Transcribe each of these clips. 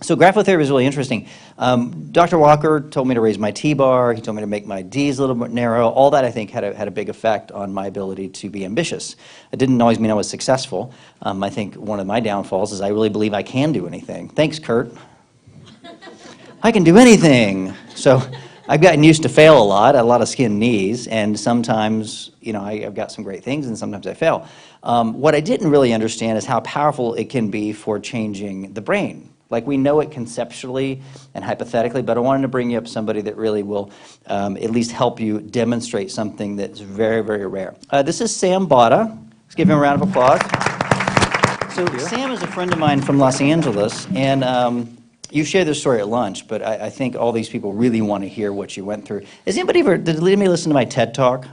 So Grapho-Therapy is really interesting. Dr. Walker told me to raise my T-bar. He told me to make my Ds a little bit narrow. All that, I think, had a big effect on my ability to be ambitious. It didn't always mean I was successful. I think one of my downfalls is I really believe I can do anything. Thanks, Kurt. I can do anything. So I've gotten used to fail a lot of skinned knees, and sometimes, I've got some great things, and sometimes I fail. What I didn't really understand is how powerful it can be for changing the brain. Like, we know it conceptually and hypothetically, but I wanted to bring you up somebody that really will at least help you demonstrate something that's very, very rare. This is Sam Botta. Let's give him a round of applause. So Sam is a friend of mine from Los Angeles, and you shared this story at lunch, but I think all these people really want to hear what you went through. Did anybody listen to my TED Talk?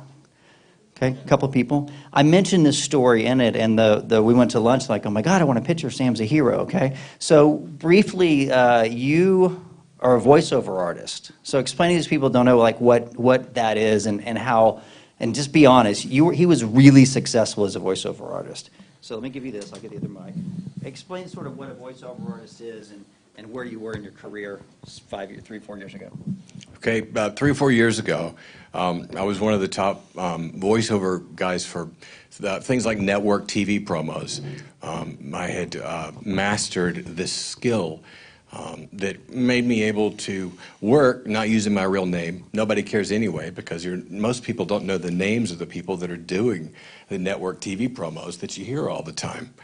Okay, a couple of people. I mentioned this story in it, and we went to lunch like, oh my God, I want a picture. Sam's a hero, okay? So briefly, you are a voiceover artist. So explain to these people who don't know like what that is and how, and just be honest, he was really successful as a voiceover artist. So let me give you this, I'll get the other mic. Explain sort of what a voiceover artist is and where you were in your career 3-4 years ago. Okay, about 3 or 4 years ago, I was one of the top voiceover guys for things like network TV promos. I had mastered this skill that made me able to work not using my real name. Nobody cares anyway, because most people don't know the names of the people that are doing the network TV promos that you hear all the time.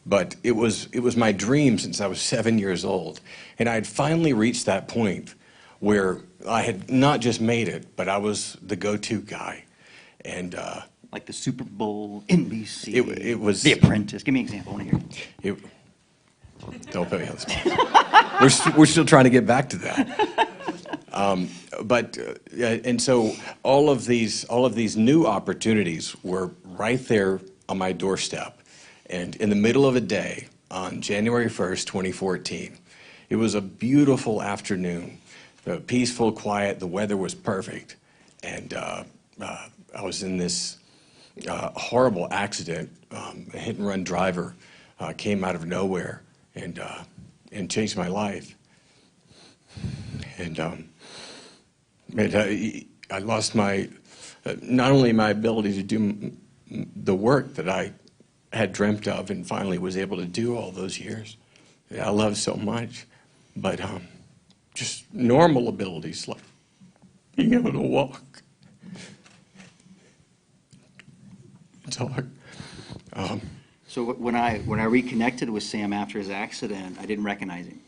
But it was my dream since I was 7 years old, and I had finally reached that point where I had not just made it, but I was the go-to guy, and like the Super Bowl, NBC. It was The Apprentice. Give me an example. I want to hear. Don't put me on the spot. We're still trying to get back to that. And so all of these new opportunities were right there on my doorstep. And in the middle of a day, on January 1st, 2014, it was a beautiful afternoon, peaceful, quiet, the weather was perfect, and I was in this horrible accident. A hit-and-run driver came out of nowhere and changed my life. And I lost not only my ability to do the work that I had dreamt of and finally was able to do all those years that I love so much, but just normal abilities like being able to walk. It's hard. So when I reconnected with Sam after his accident, I didn't recognize him.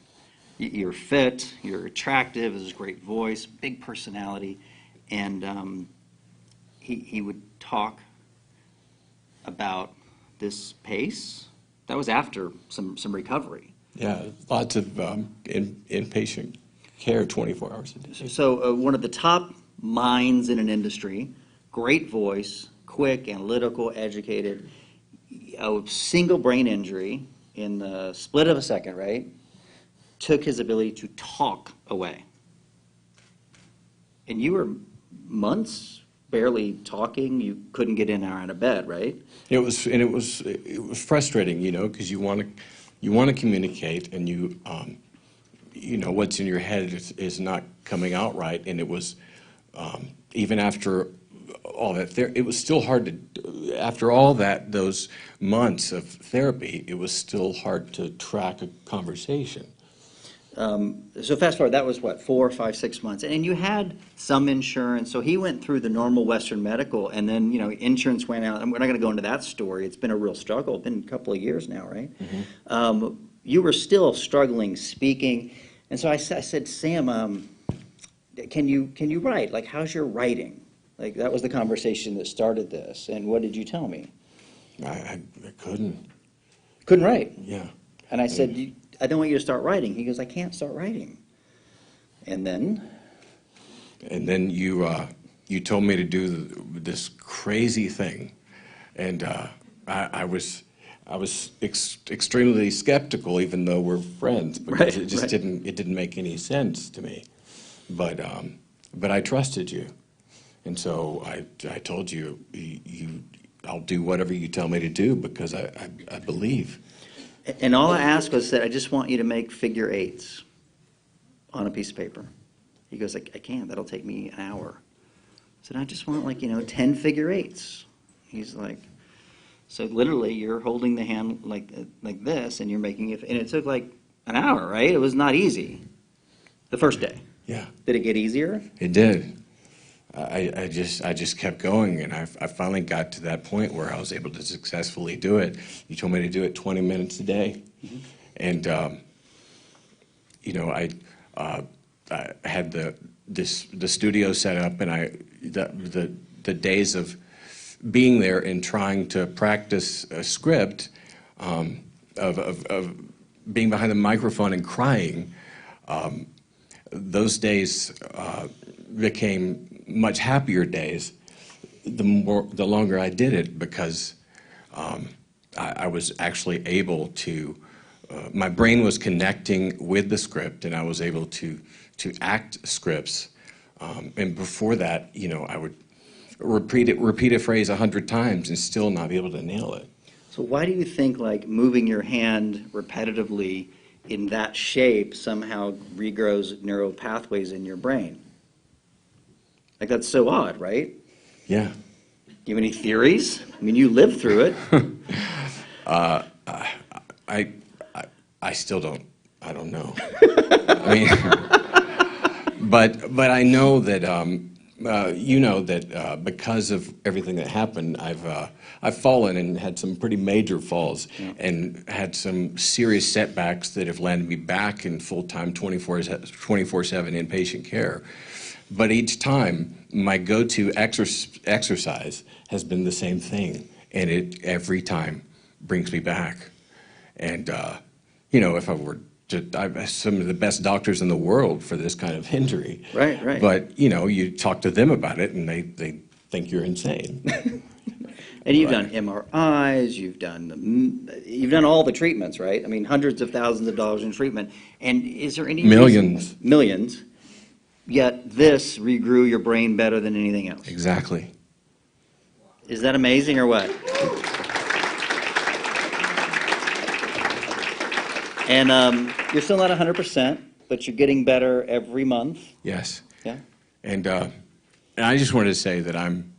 You're fit, you're attractive, has a great voice, big personality, and he would talk about this pace. That was after some recovery. Yeah, lots of inpatient care 24 hours a day. So one of the top minds in an industry, great voice, quick, analytical, educated, a single brain injury in the split of a second, right, took his ability to talk away. And you were months barely talking. You couldn't get in or out of bed, right? It was frustrating, because you want to communicate, and what's in your head is not coming out right, and it was even after all that, it was still hard to, after all those months of therapy, it was still hard to track a conversation. So fast forward, that was what, 4, 5, 6 months, and you had some insurance. So he went through the normal Western medical, and then insurance went out. And we're not going to go into that story. It's been a real struggle. It's been a couple of years now, right? Mm-hmm. You were still struggling speaking, and so I said, Sam, can you write? Like, how's your writing? Like, that was the conversation that started this. And what did you tell me? I couldn't. Couldn't write? Yeah. And I said, I don't want you to start writing. He goes, I can't start writing. And then? And then you told me to do this crazy thing, and I was extremely skeptical, even though we're friends, because it just didn't make any sense to me. But I trusted you, and so I told you I'll do whatever you tell me to do because I believe. And all I asked was that I just want you to make figure eights. on a piece of paper. He goes, I can't. That'll take me an hour. I said, I just want 10 figure eights. He's like, so literally you're holding the hand like this and you're making it, and it took like an hour, right? It was not easy the first day. Yeah. Did it get easier? It did. I just kept going, and I finally got to that point where I was able to successfully do it. You told me to do it 20 minutes a day, and I had the studio set up, and the days of being there and trying to practice a script of being behind the microphone and crying. Those days became much happier days the longer I did it, because I was actually able to, my brain was connecting with the script, and I was able to act scripts. And before that, I would repeat a phrase 100 times and still not be able to nail it. So why do you think moving your hand repetitively in that shape somehow regrows neural pathways in your brain? That's so odd, right? Yeah. Do you have any theories? I mean, you lived through it. I still don't. I don't know. I mean, but I know that that because of everything that happened, I've fallen and had some pretty major falls, and had some serious setbacks that have landed me back in full-time 24/7 inpatient care. But each time, my go-to exercise has been the same thing, and it every time brings me back. And if I were I have some of the best doctors in the world for this kind of injury. Right, right. But you talk to them about it, and they think you're insane. And you've done MRIs, you've done all the treatments, right? I mean, hundreds of thousands of dollars in treatment. And is there any Millions. Millions. Yet this regrew your brain better than anything else. Exactly. Is that amazing or what? And you're still not 100%, but you're getting better every month. Yes. Yeah. And I just wanted to say that I'm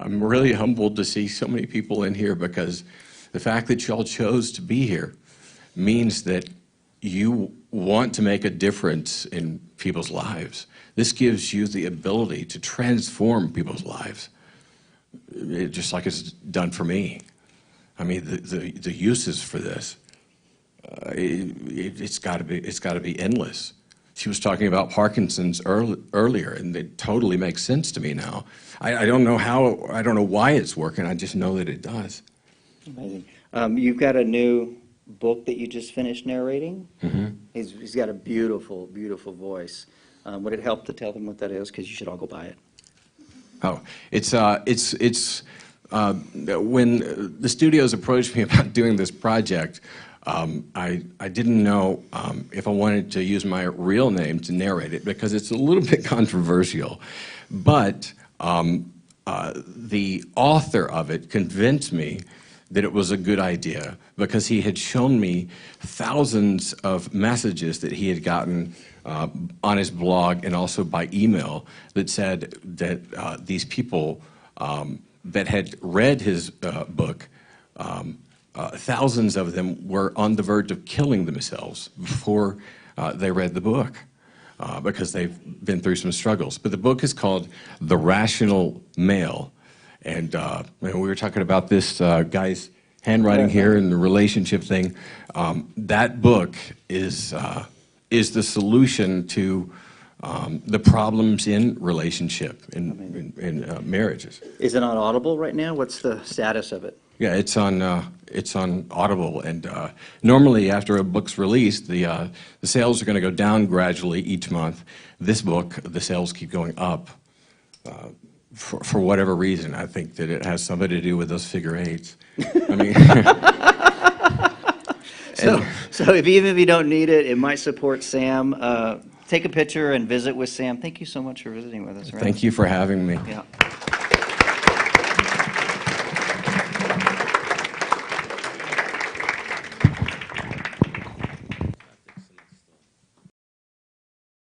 really humbled to see so many people in here, because the fact that y'all chose to be here means that you want to make a difference in people's lives. This gives you the ability to transform people's lives, just like it's done for me. I mean, the uses for this, it's got to be endless. She was talking about Parkinson's earlier, and it totally makes sense to me now. I don't know how, I don't know why it's working. I just know that it does. Amazing. You've got a new book that you just finished narrating. Mm-hmm. He's got a beautiful, beautiful voice. Would it help to tell them what that is? Because you should all go buy it. Oh, it's when the studios approached me about doing this project, I didn't know if I wanted to use my real name to narrate it, because it's a little bit controversial. But the author of it convinced me that it was a good idea, because he had shown me thousands of messages that he had gotten on his blog and also by email that said that these people that had read his book, thousands of them were on the verge of killing themselves before they read the book, because they've been through some struggles. But the book is called The Rational Male. And we were talking about this guy's handwriting here and the relationship thing. That book is the solution to the problems in relationship, in marriages. Is it on Audible right now? What's the status of it? Yeah, it's on Audible, and normally after a book's released, the sales are going to go down gradually each month. This book, the sales keep going up for whatever reason. I think that it has something to do with those figure eights. I mean, so even if you don't need it, it might support Sam. Take a picture and visit with Sam. Thank you so much for visiting with us. Thank you for having me. Yeah.